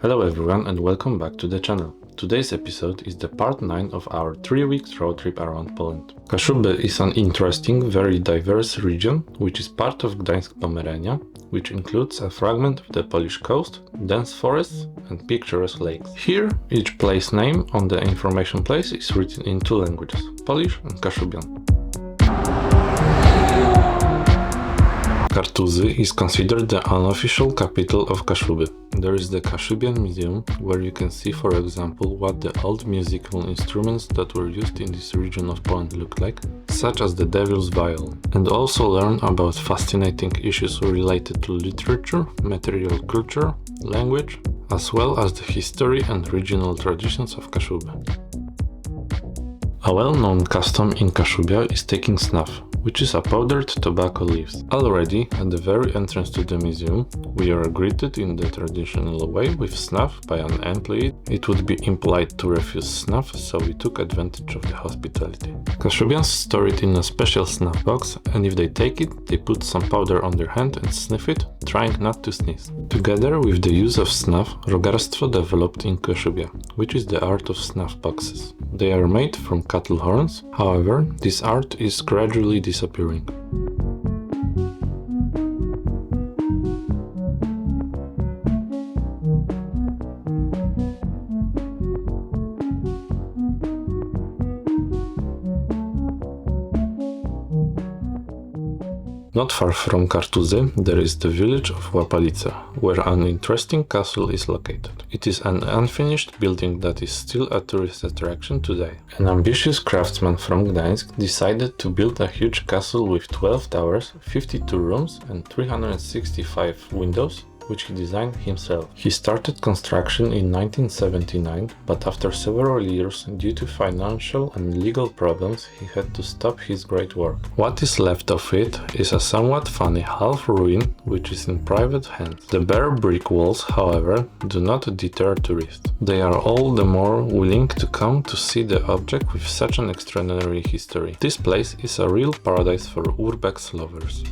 Hello everyone and welcome back to the channel. Today's episode is the part 9 of our 3-week road trip around Poland. Kaszuby is an interesting, very diverse region which is part of Gdańsk-Pomerania, which includes a fragment of the Polish coast, dense forests and picturesque lakes. Here, each place name on the information place is written in two languages, Polish and Kaszubian. Kaszuby is considered the unofficial capital of Kaszuby. There is the Kaszubian Museum, where you can see, for example, what the old musical instruments that were used in this region of Poland look like, such as the devil's viol, and also learn about fascinating issues related to literature, material culture, language, as well as the history and regional traditions of Kaszuby. A well-known custom in Kaszubia is taking snuff, which is a powdered tobacco leaves. Already at the very entrance to the museum, we are greeted in the traditional way with snuff by an employee. It would be impolite to refuse snuff, so we took advantage of the hospitality. Kaszubians store it in a special snuff box, and if they take it, they put some powder on their hand and sniff it, trying not to sneeze. Together with the use of snuff, rogarstwo developed in Kaszubia, which is the art of snuff boxes. They are made from cattle horns, however, this art is gradually disappearing. Not far from Kaszuby, there is the village of Łapalice, where an interesting castle is located. It is an unfinished building that is still a tourist attraction today. An ambitious craftsman from Gdańsk decided to build a huge castle with 12 towers, 52 rooms and 365 windows, which he designed himself. He started construction in 1979, but after several years, due to financial and legal problems, he had to stop his great work. What is left of it is a somewhat funny half-ruin, which is in private hands. The bare brick walls, however, do not deter tourists. They are all the more willing to come to see the object with such an extraordinary history. This place is a real paradise for urbex lovers.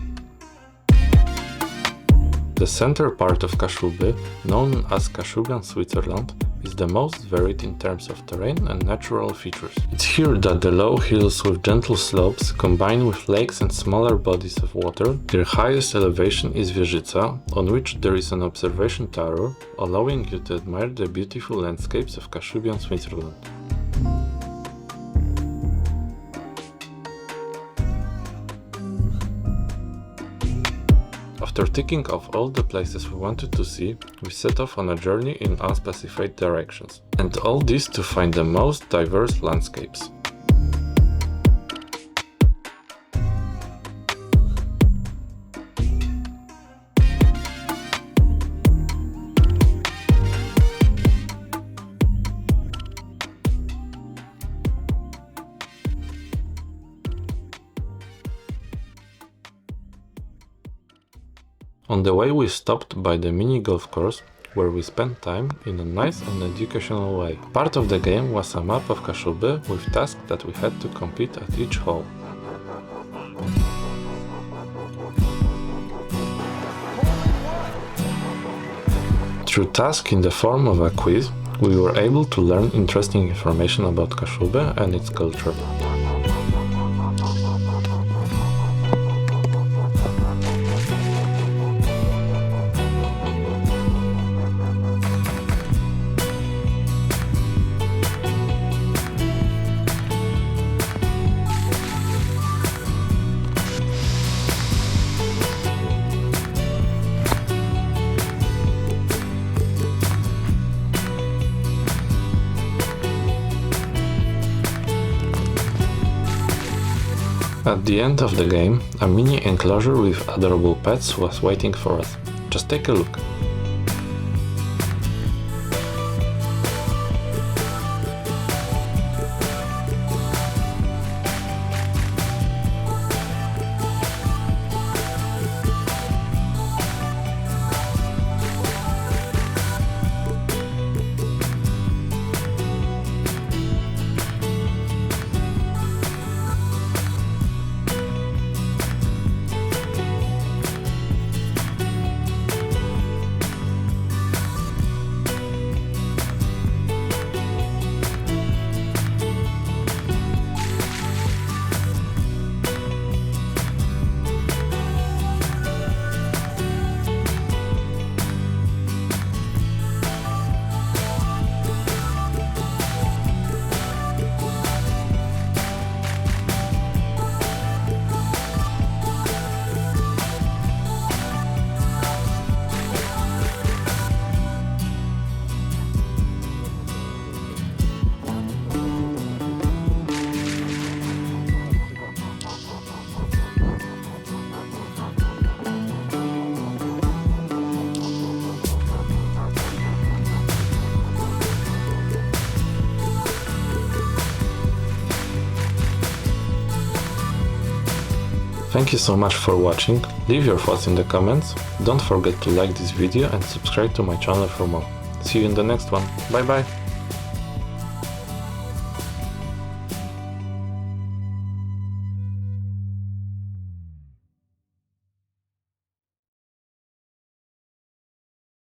The center part of Kaszuby, known as Kaszubian Switzerland, is the most varied in terms of terrain and natural features. It's here that the low hills with gentle slopes combine with lakes and smaller bodies of water. Their highest elevation is Wieżyca, on which there is an observation tower, allowing you to admire the beautiful landscapes of Kaszubian Switzerland. After ticking off all the places we wanted to see, we set off on a journey in unspecified directions. And all this to find the most diverse landscapes. On the way we stopped by the mini golf course, where we spent time in a nice and educational way. Part of the game was a map of Kaszuby with tasks that we had to complete at each hole. Through tasks in the form of a quiz, we were able to learn interesting information about Kaszuby and its culture. At the end of the game, a mini enclosure with adorable pets was waiting for us. Just take a look. Thank you so much for watching, leave your thoughts in the comments, don't forget to like this video and subscribe to my channel for more. See you in the next one, bye bye!